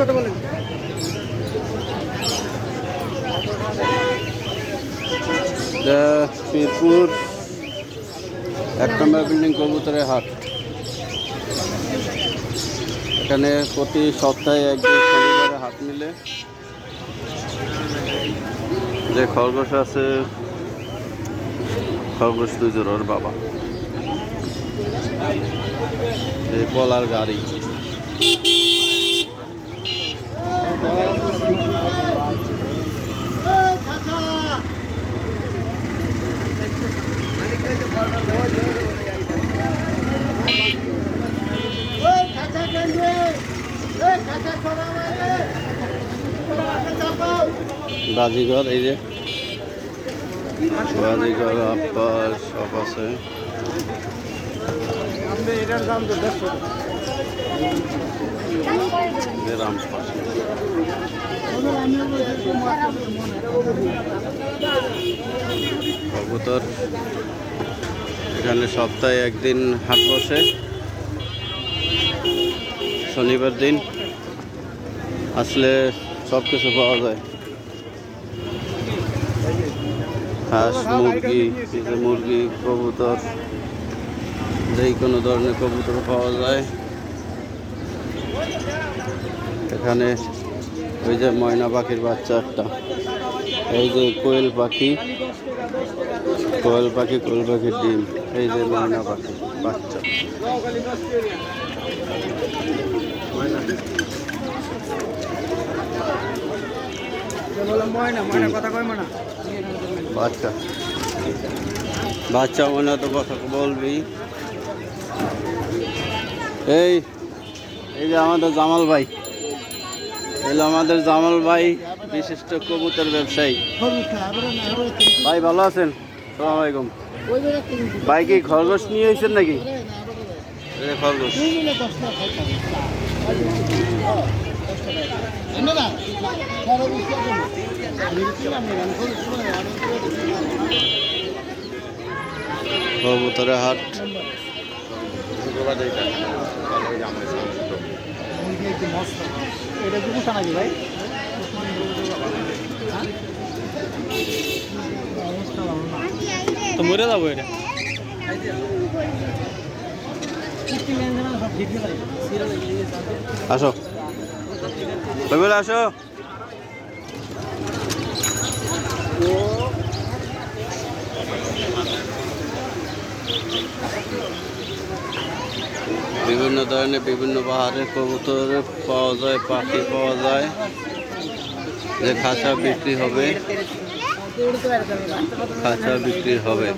কত বলেন? পিরপুর 1 নম্বর বিল্ডিং কবুতরের হাট। এখানে প্রতি সপ্তাহে একদিন শনিবারে হাট মিলে। যে খরগোশ আছে, খরগোশ 2 জোড়া ওর বাবা। এই পলার গাড়ি, বাজিঘর, এই যে বাজিঘর আপনার সব আছে। এটার দাম তো 150 রামপাল কবুতর। এখানে সপ্তাহে একদিন হাট বসে, শনিবার দিন আসলে সব কিছু পাওয়া যায়। হাঁস, মুরগি, মুরগি, কবুতর, যেই কোনো ধরনের কবুতর পাওয়া যায় এখানে। ওই যে ময়না পাখির বাচ্চা একটা, এই যে কোয়েল পাখি, কোয়েল পাখির ডিম, এই যে ময়না পাখি বাচ্চা। বাচ্চা বাচ্চা মনে তো কথা বলবি। এই এই যে আমাদের জামাল ভাই, এলো আমাদের জামাল ভাই, বিশিষ্ট কবুতর ব্যবসায়ী। ভাই ভালো আছেন? আসসালামু আলাইকুম। ভাই কি খরগোশ নিয়ে এসেছেন নাকি? খরগোশ কবুতরের হাট। তো মরে যাবো এটা। আসো বলে আসো। বিভিন্ন ধরনের বিভিন্ন পাহাড়ের কবুতর পাওয়া যায়, পাখি পাওয়া যায়। যে খাঁচা বিক্রি হবে, খাঁচা বিক্রি হবে।